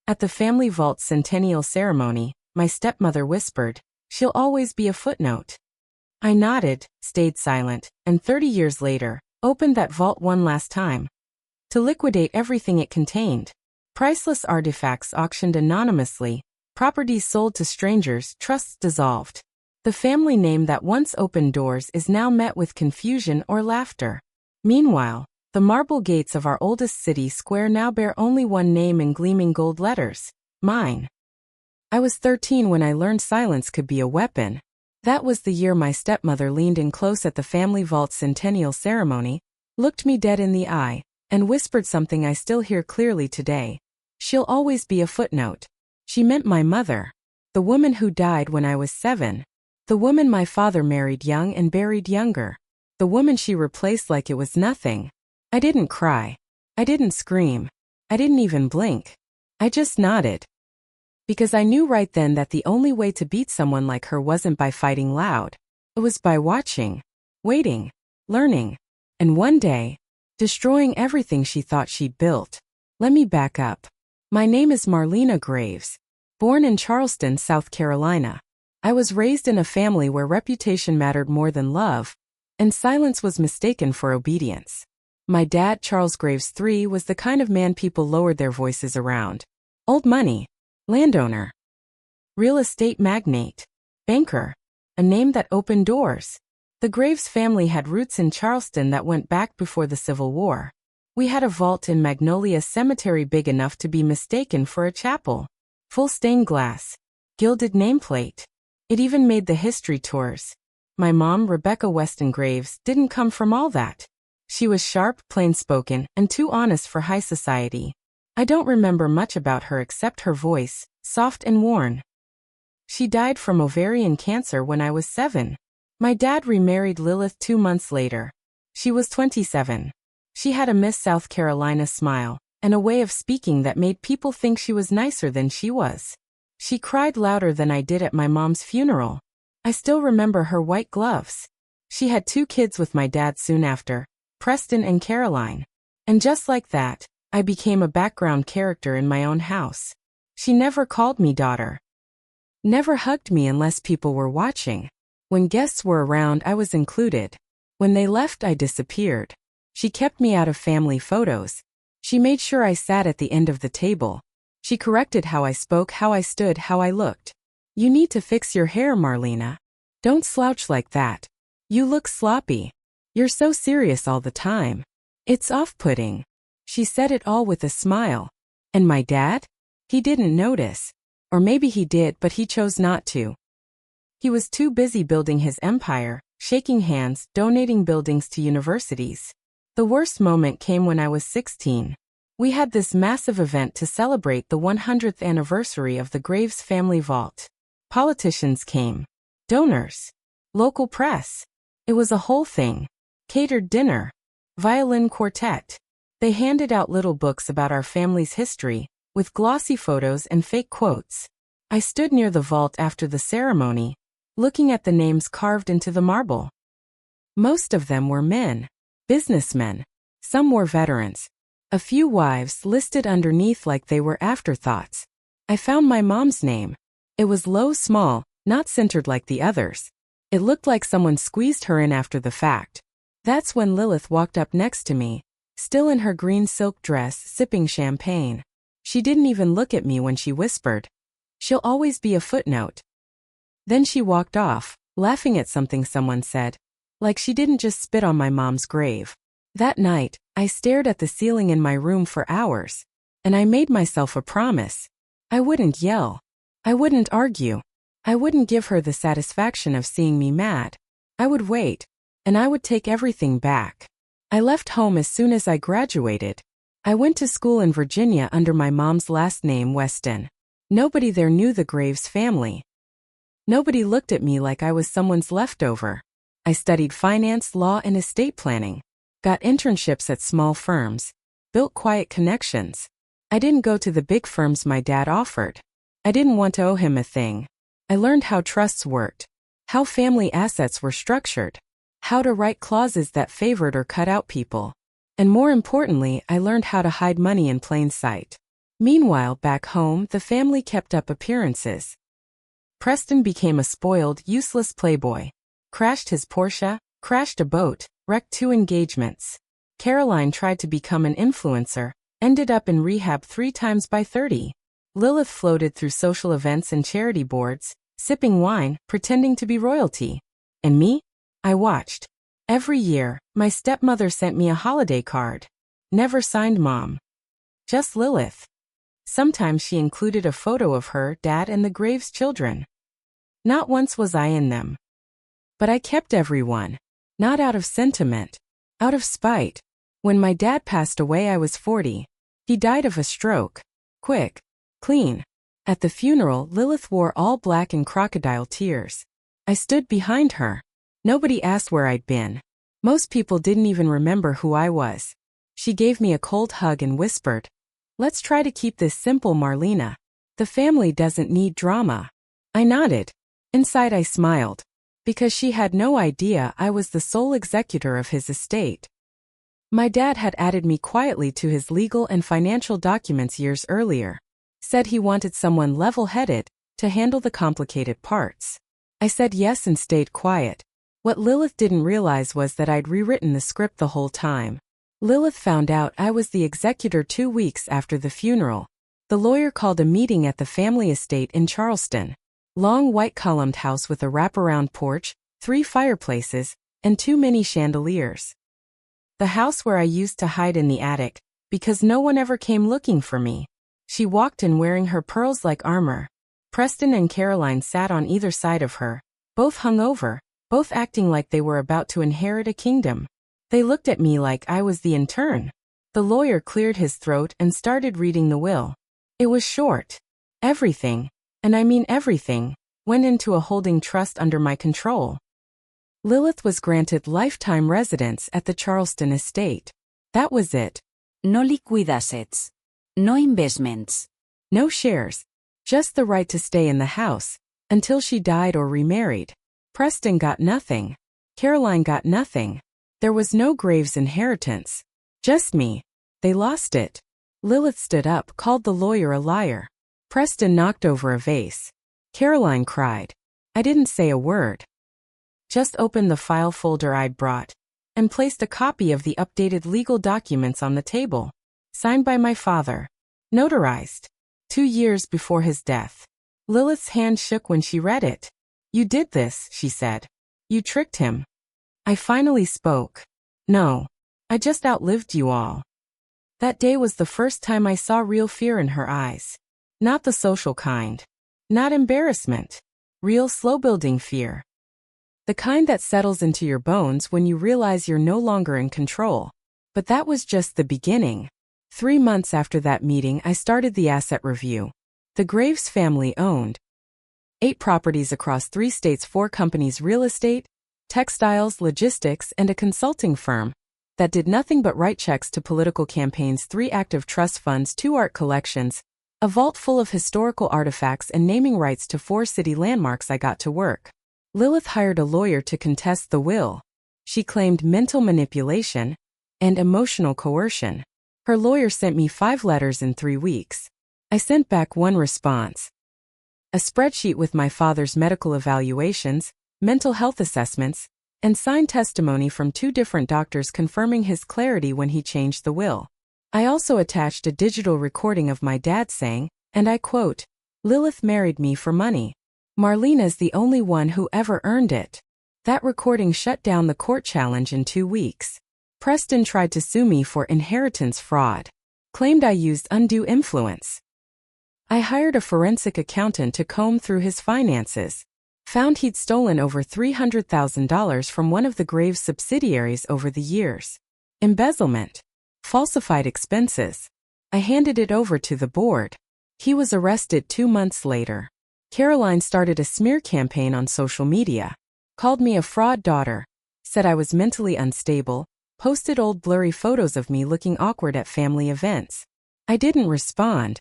At the family vault's Centennial ceremony, my stepmother whispered, "She'll always be a footnote." I nodded, stayed silent, and 30 years later, opened that vault one last time. To liquidate everything it contained. Priceless artifacts auctioned anonymously, properties sold to strangers, trusts dissolved. The family name that once opened doors is now met with confusion or laughter. Meanwhile, the marble gates of our oldest city square now bear only one name in gleaming gold letters: mine. I was 13 when I learned silence could be a weapon. That was the year my stepmother leaned in close at the family vault's centennial ceremony, looked me dead in the eye, and whispered something I still hear clearly today. "She'll always be a footnote." She meant my mother. The woman who died when I was 7. The woman my father married young and buried younger. The woman she replaced like it was nothing. I didn't cry. I didn't scream. I didn't even blink. I just nodded. Because I knew right then that the only way to beat someone like her wasn't by fighting loud. It was by watching, waiting, learning, and one day, destroying everything she thought she'd built. Let me back up. My name is Marlena Graves. Born in Charleston, South Carolina. I was raised in a family where reputation mattered more than love, and silence was mistaken for obedience. My dad, Charles Graves III, was the kind of man people lowered their voices around. Old money. Landowner. Real estate magnate. Banker. A name that opened doors. The Graves family had roots in Charleston that went back before the Civil War. We had a vault in Magnolia Cemetery big enough to be mistaken for a chapel. Full stained glass. Gilded nameplate. It even made the history tours. My mom, Rebecca Weston Graves, didn't come from all that. She was sharp, plain-spoken, and too honest for high society. I don't remember much about her except her voice, soft and worn. She died from ovarian cancer when I was 7. My dad remarried Lilith 2 months later. She was 27. She had a Miss South Carolina smile, and a way of speaking that made people think she was nicer than she was. She cried louder than I did at my mom's funeral. I still remember her white gloves. She had 2 kids with my dad soon after, Preston and Caroline. And just like that, I became a background character in my own house. She never called me daughter. Never hugged me unless people were watching. When guests were around, I was included. When they left, I disappeared. She kept me out of family photos. She made sure I sat at the end of the table. She corrected how I spoke, how I stood, how I looked. "You need to fix your hair, Marlena. Don't slouch like that. You look sloppy. You're so serious all the time. It's off-putting." She said it all with a smile. And my dad? He didn't notice. Or maybe he did, but he chose not to. He was too busy building his empire, shaking hands, donating buildings to universities. The worst moment came when I was 16. We had this massive event to celebrate the 100th anniversary of the Graves family vault. Politicians came. Donors. Local press. It was a whole thing. Catered dinner. Violin quartet. They handed out little books about our family's history, with glossy photos and fake quotes. I stood near the vault after the ceremony, looking at the names carved into the marble. Most of them were men. Businessmen. Some were veterans. A few wives listed underneath like they were afterthoughts. I found my mom's name. It was low, small, not centered like the others. It looked like someone squeezed her in after the fact. That's when Lilith walked up next to me, still in her green silk dress, sipping champagne. She didn't even look at me when she whispered, "She'll always be a footnote." Then she walked off, laughing at something someone said. Like she didn't just spit on my mom's grave. That night, I stared at the ceiling in my room for hours. And I made myself a promise. I wouldn't yell. I wouldn't argue. I wouldn't give her the satisfaction of seeing me mad. I would wait. And I would take everything back. I left home as soon as I graduated. I went to school in Virginia under my mom's last name, Weston. Nobody there knew the Graves family. Nobody looked at me like I was someone's leftover. I studied finance, law, and estate planning. Got internships at small firms. Built quiet connections. I didn't go to the big firms my dad offered. I didn't want to owe him a thing. I learned how trusts worked. How family assets were structured. How to write clauses that favored or cut out people. And more importantly, I learned how to hide money in plain sight. Meanwhile, back home, the family kept up appearances. Preston became a spoiled, useless playboy. Crashed his Porsche, crashed a boat, wrecked 2 engagements. Caroline tried to become an influencer, ended up in rehab 3 times by 30. Lilith floated through social events and charity boards, sipping wine, pretending to be royalty. And me? I watched. Every year, my stepmother sent me a holiday card. Never signed Mom. Just Lilith. Sometimes she included a photo of her, Dad, and the Graves children. Not once was I in them. But I kept everyone. Not out of sentiment. Out of spite. When my dad passed away, I was 40. He died of a stroke. Quick. Clean. At the funeral, Lilith wore all black and crocodile tears. I stood behind her. Nobody asked where I'd been. Most people didn't even remember who I was. She gave me a cold hug and whispered, "Let's try to keep this simple, Marlena. The family doesn't need drama." I nodded. Inside I smiled. Because she had no idea I was the sole executor of his estate. My dad had added me quietly to his legal and financial documents years earlier. Said he wanted someone level-headed to handle the complicated parts. I said yes and stayed quiet. What Lilith didn't realize was that I'd rewritten the script the whole time. Lilith found out I was the executor 2 weeks after the funeral. The lawyer called a meeting at the family estate in Charleston. Long white columned house with a wraparound porch, 3 fireplaces, and 2 mini chandeliers. The house where I used to hide in the attic, because no one ever came looking for me. She walked in wearing her pearls like armor. Preston and Caroline sat on either side of her, both hungover, both acting like they were about to inherit a kingdom. They looked at me like I was the intern. The lawyer cleared his throat and started reading the will. It was short. Everything, and I mean everything, went into a holding trust under my control. Lilith was granted lifetime residence at the Charleston estate. That was it. No liquid assets. No investments. No shares. Just the right to stay in the house, until she died or remarried. Preston got nothing. Caroline got nothing. There was no Graves inheritance. Just me. They lost it. Lilith stood up, called the lawyer a liar. Preston knocked over a vase. Caroline cried. I didn't say a word. Just opened the file folder I'd brought, and placed a copy of the updated legal documents on the table. Signed by my father. Notarized. 2 years before his death. Lilith's hand shook when she read it. You did this, she said. You tricked him. I finally spoke. No. I just outlived you all. That day was the first time I saw real fear in her eyes. Not the social kind. Not embarrassment. Real slow-building fear. The kind that settles into your bones when you realize you're no longer in control. But that was just the beginning. 3 months after that meeting, I started the asset review. The Graves family owned 8 properties across 3 states, 4 companies, real estate, textiles, logistics, and a consulting firm that did nothing but write checks to political campaigns, 3 active trust funds, 2 art collections, a vault full of historical artifacts, and naming rights to 4 city landmarks. I got to work. Lilith hired a lawyer to contest the will. She claimed mental manipulation and emotional coercion. Her lawyer sent me 5 letters in 3 weeks. I sent back 1 response. A spreadsheet with my father's medical evaluations, mental health assessments, and signed testimony from 2 different doctors confirming his clarity when he changed the will. I also attached a digital recording of my dad saying, and I quote, "Lilith married me for money. Marlena's the only one who ever earned it." That recording shut down the court challenge in 2 weeks. Preston tried to sue me for inheritance fraud. Claimed I used undue influence. I hired a forensic accountant to comb through his finances. Found he'd stolen over $300,000 from one of the Graves subsidiaries over the years. Embezzlement. Falsified expenses. I handed it over to the board. He was arrested 2 months later. Caroline started a smear campaign on social media. Called me a fraud daughter. Said I was mentally unstable. Posted old blurry photos of me looking awkward at family events. I didn't respond.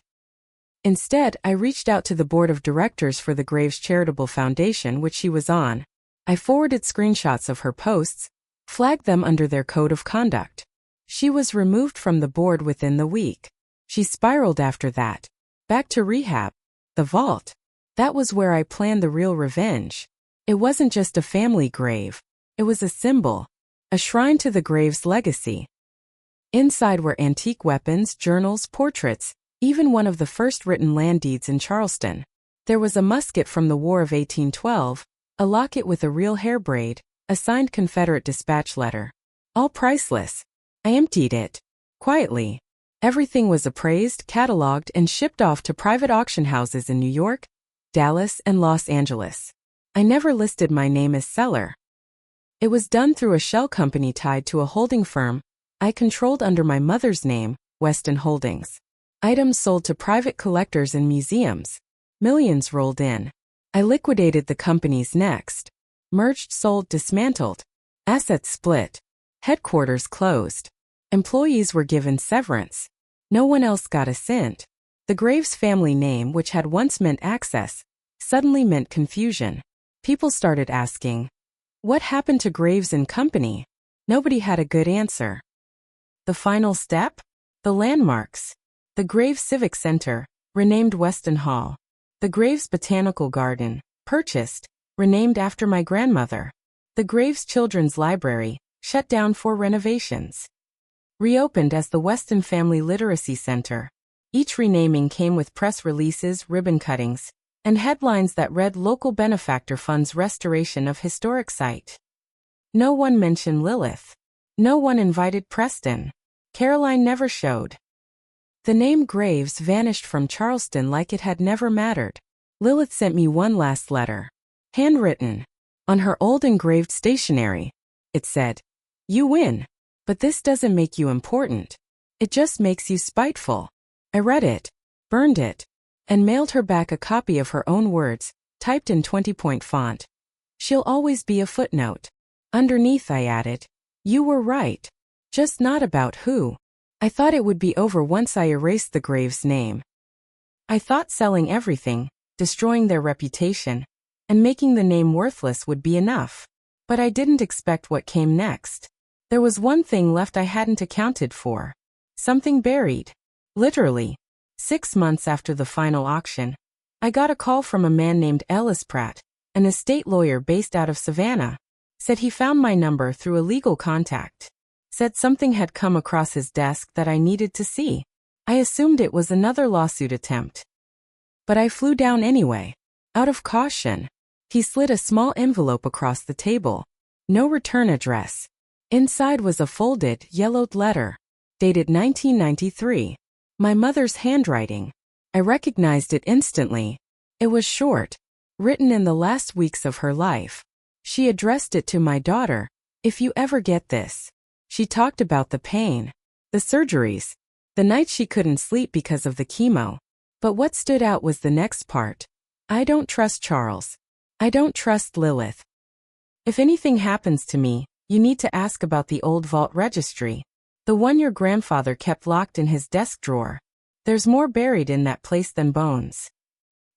Instead, I reached out to the board of directors for the Graves Charitable Foundation, which she was on. I forwarded screenshots of her posts, flagged them under their code of conduct. She was removed from the board within the week. She spiraled after that. Back to rehab. The vault. That was where I planned the real revenge. It wasn't just a family grave. It was a symbol. A shrine to the grave's legacy. Inside were antique weapons, journals, portraits, even one of the first written land deeds in Charleston. There was a musket from the War of 1812, a locket with a real hair braid, a signed Confederate dispatch letter. All priceless. I emptied it. Quietly. Everything was appraised, cataloged, and shipped off to private auction houses in New York, Dallas, and Los Angeles. I never listed my name as seller. It was done through a shell company tied to a holding firm I controlled under my mother's name, Weston Holdings. Items sold to private collectors and museums. Millions rolled in. I liquidated the companies next. Merged, sold, dismantled. Assets split. Headquarters closed. Employees were given severance. No one else got a cent. The Graves family name, which had once meant access, suddenly meant confusion. People started asking, what happened to Graves and Company? Nobody had a good answer. The final step? The landmarks. The Graves Civic Center, renamed Weston Hall. The Graves Botanical Garden, purchased, renamed after my grandmother. The Graves Children's Library, shut down for renovations. Reopened as the Weston Family Literacy Center. Each renaming came with press releases, ribbon cuttings, and headlines that read Local Benefactor Funds Restoration of Historic Site. No one mentioned Lilith. No one invited Preston. Caroline never showed. The name Graves vanished from Charleston like it had never mattered. Lilith sent me one last letter. Handwritten. On her old engraved stationery. It said, "You win. But this doesn't make you important. It just makes you spiteful." I read it, burned it, and mailed her back a copy of her own words, typed in 20-point font. "She'll always be a footnote." Underneath I added, "You were right. Just not about who." I thought it would be over once I erased the Graves name. I thought selling everything, destroying their reputation, and making the name worthless would be enough. But I didn't expect what came next. There was one thing left I hadn't accounted for. Something buried. Literally. 6 months after the final auction, I got a call from a man named Ellis Pratt, an estate lawyer based out of Savannah. Said he found my number through a legal contact. Said something had come across his desk that I needed to see. I assumed it was another lawsuit attempt. But I flew down anyway. Out of caution. He slid a small envelope across the table. No return address. Inside was a folded, yellowed letter. Dated 1993. My mother's handwriting. I recognized it instantly. It was short. Written in the last weeks of her life. She addressed it to my daughter. "If you ever get this." She talked about the pain. The surgeries. The nights she couldn't sleep because of the chemo. But what stood out was the next part. "I don't trust Charles. I don't trust Lilith. If anything happens to me, you need to ask about the old vault registry. The one your grandfather kept locked in his desk drawer. There's more buried in that place than bones."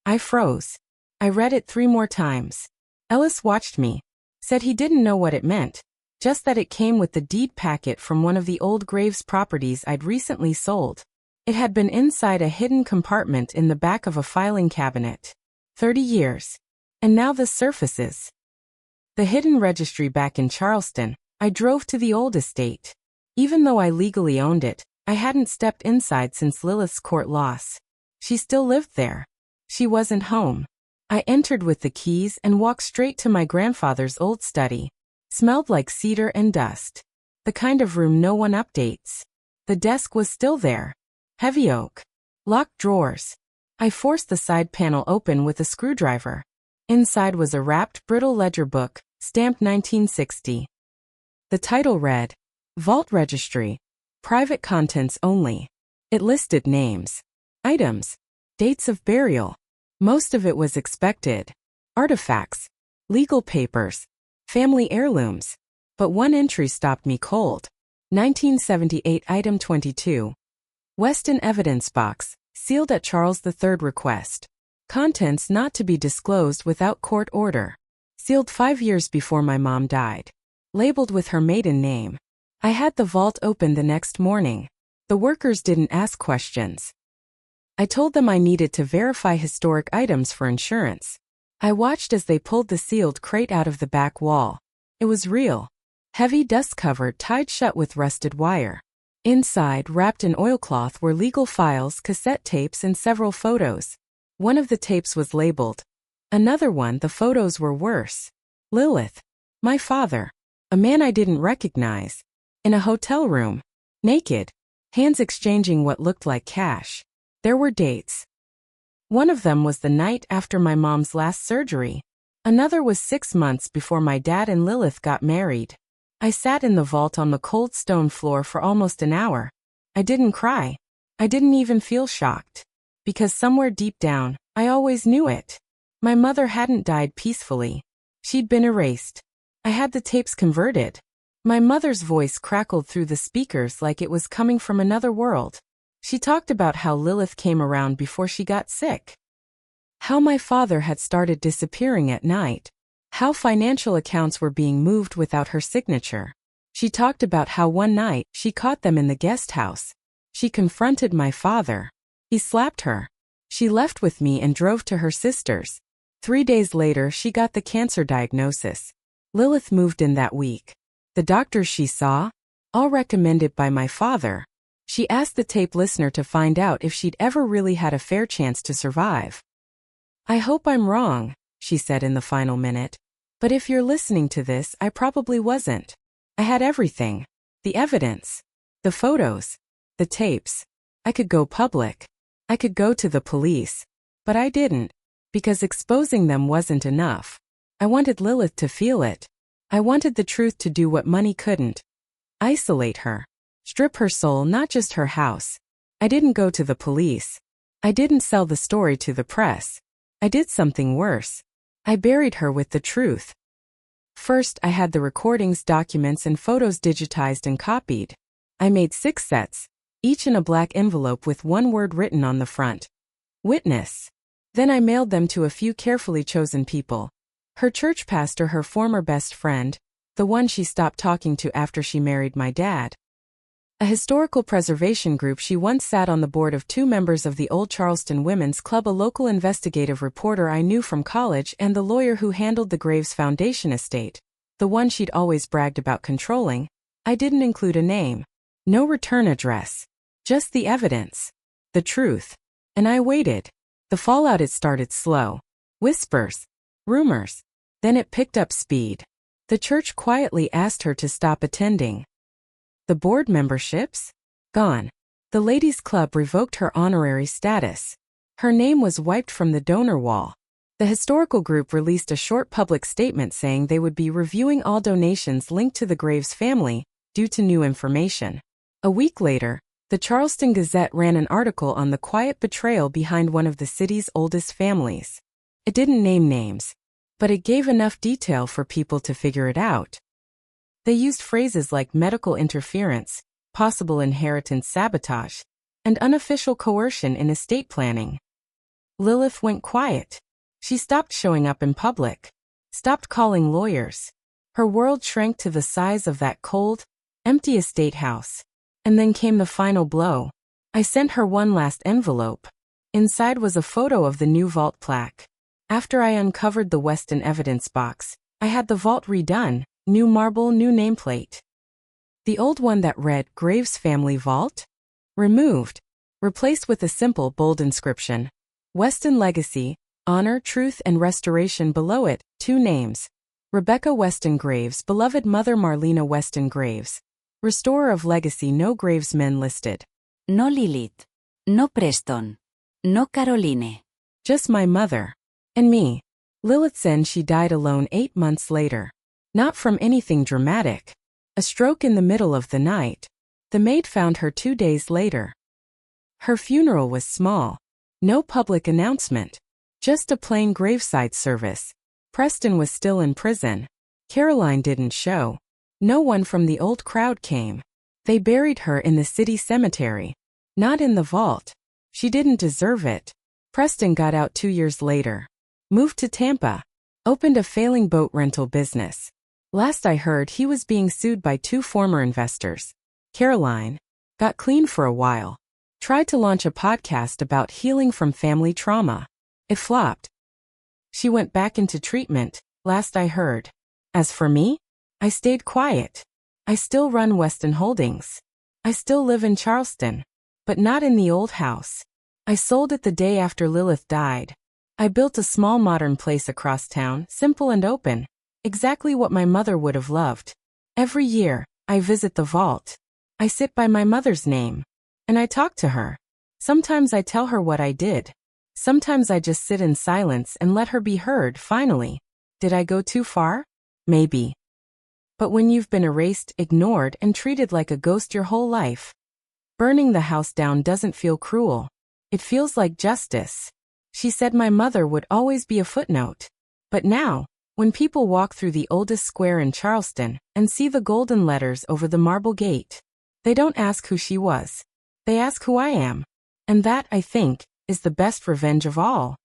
I froze. I read it 3 more times. Ellis watched me. Said he didn't know what it meant. Just that it came with the deed packet from one of the old Graves properties I'd recently sold. It had been inside a hidden compartment in the back of a filing cabinet. 30 years. And now this surfaces. The hidden registry back in Charleston. I drove to the old estate. Even though I legally owned it, I hadn't stepped inside since Lilith's court loss. She still lived there. She wasn't home. I entered with the keys and walked straight to my grandfather's old study. Smelled like cedar and dust. The kind of room no one updates. The desk was still there. Heavy oak. Locked drawers. I forced the side panel open with a screwdriver. Inside was a wrapped, brittle ledger book, stamped 1960. The title read, "Vault Registry. Private Contents Only." It listed names, items, dates of burial. Most of it was expected. Artifacts, legal papers, family heirlooms. But one entry stopped me cold. 1978 Item 22. Weston Evidence Box, sealed at Charles III request. Contents not to be disclosed without court order. Sealed 5 years before my mom died. Labeled with her maiden name. I had the vault open the next morning. The workers didn't ask questions. I told them I needed to verify historic items for insurance. I watched as they pulled the sealed crate out of the back wall. It was real. Heavy dust-covered, tied shut with rusted wire. Inside, wrapped in oilcloth, were legal files, cassette tapes, and several photos. One of the tapes was labeled. Another one, the photos were worse. Lilith. My father. A man I didn't recognize. In a hotel room. Naked. Hands exchanging what looked like cash. There were dates. One of them was the night after my mom's last surgery. Another was 6 months before my dad and Lilith got married. I sat in the vault on the cold stone floor for almost an hour. I didn't cry. I didn't even feel shocked. Because somewhere deep down, I always knew it. My mother hadn't died peacefully. She'd been erased. I had the tapes converted. My mother's voice crackled through the speakers like it was coming from another world. She talked about how Lilith came around before she got sick. How my father had started disappearing at night. How financial accounts were being moved without her signature. She talked about how one night she caught them in the guest house. She confronted my father. He slapped her. She left with me and drove to her sister's. 3 days later, she got the cancer diagnosis. Lilith moved in that week. The doctors she saw? All recommended by my father. She asked the tape listener to find out if she'd ever really had a fair chance to survive. I hope I'm wrong, she said in the final minute. But if you're listening to this, I probably wasn't. I had everything. The evidence. The photos. The tapes. I could go public. I could go to the police. But I didn't. Because exposing them wasn't enough. I wanted Lilith to feel it. I wanted the truth to do what money couldn't. Isolate her. Strip her soul, not just her house. I didn't go to the police. I didn't sell the story to the press. I did something worse. I buried her with the truth. First, I had the recordings, documents, and photos digitized and copied. I made 6 sets, each in a black envelope with one word written on the front. Witness. Then I mailed them to a few carefully chosen people. Her church pastor, her former best friend, the one she stopped talking to after she married my dad. A historical preservation group she once sat on the board of 2 members of the Old Charleston Women's Club, a local investigative reporter I knew from college, and the lawyer who handled the Graves Foundation estate, the one she'd always bragged about controlling. I didn't include a name. No return address. Just the evidence. The truth. And I waited. The fallout, it started slow. Whispers. Rumors. Then it picked up speed. The church quietly asked her to stop attending. The board memberships? Gone. The ladies' club revoked her honorary status. Her name was wiped from the donor wall. The historical group released a short public statement saying they would be reviewing all donations linked to the Graves family, due to new information. A week later, the Charleston Gazette ran an article on the quiet betrayal behind one of the city's oldest families. It didn't name names, but it gave enough detail for people to figure it out. They used phrases like medical interference, possible inheritance sabotage, and unofficial coercion in estate planning. Lilith went quiet. She stopped showing up in public, stopped calling lawyers. Her world shrank to the size of that cold, empty estate house. And then came the final blow. I sent her one last envelope. Inside was a photo of the new vault plaque. After I uncovered the Weston evidence box, I had the vault redone. New marble, new nameplate. The old one that read Graves Family Vault? Removed. Replaced with a simple, bold inscription. Weston Legacy, Honor, Truth, and Restoration. Below it, 2 names. Rebecca Weston Graves, beloved mother Marlena Weston Graves. Restorer of legacy. No Graves men listed. No Lilith. No Preston. No Caroline. Just my mother. And me. Lilith said she died alone 8 months later. Not from anything dramatic. A stroke in the middle of the night. The maid found her 2 days later. Her funeral was small. No public announcement. Just a plain graveside service. Preston was still in prison. Caroline didn't show. No one from the old crowd came. They buried her in the city cemetery. Not in the vault. She didn't deserve it. Preston got out 2 years later. Moved to Tampa. Opened a failing boat rental business. Last I heard, he was being sued by 2 former investors. Caroline. Got clean for a while. Tried to launch a podcast about healing from family trauma. It flopped. She went back into treatment, last I heard. As for me, I stayed quiet. I still run Weston Holdings. I still live in Charleston. But not in the old house. I sold it the day after Lilith died. I built a small modern place across town, simple and open. Exactly what my mother would have loved. Every year, I visit the vault. I sit by my mother's name. And I talk to her. Sometimes I tell her what I did. Sometimes I just sit in silence and let her be heard. Finally. Did I go too far? Maybe. But when you've been erased, ignored, and treated like a ghost your whole life, burning the house down doesn't feel cruel. It feels like justice. She said my mother would always be a footnote. But now, when people walk through the oldest square in Charleston and see the golden letters over the marble gate, they don't ask who she was. They ask who I am. And that, I think, is the best revenge of all.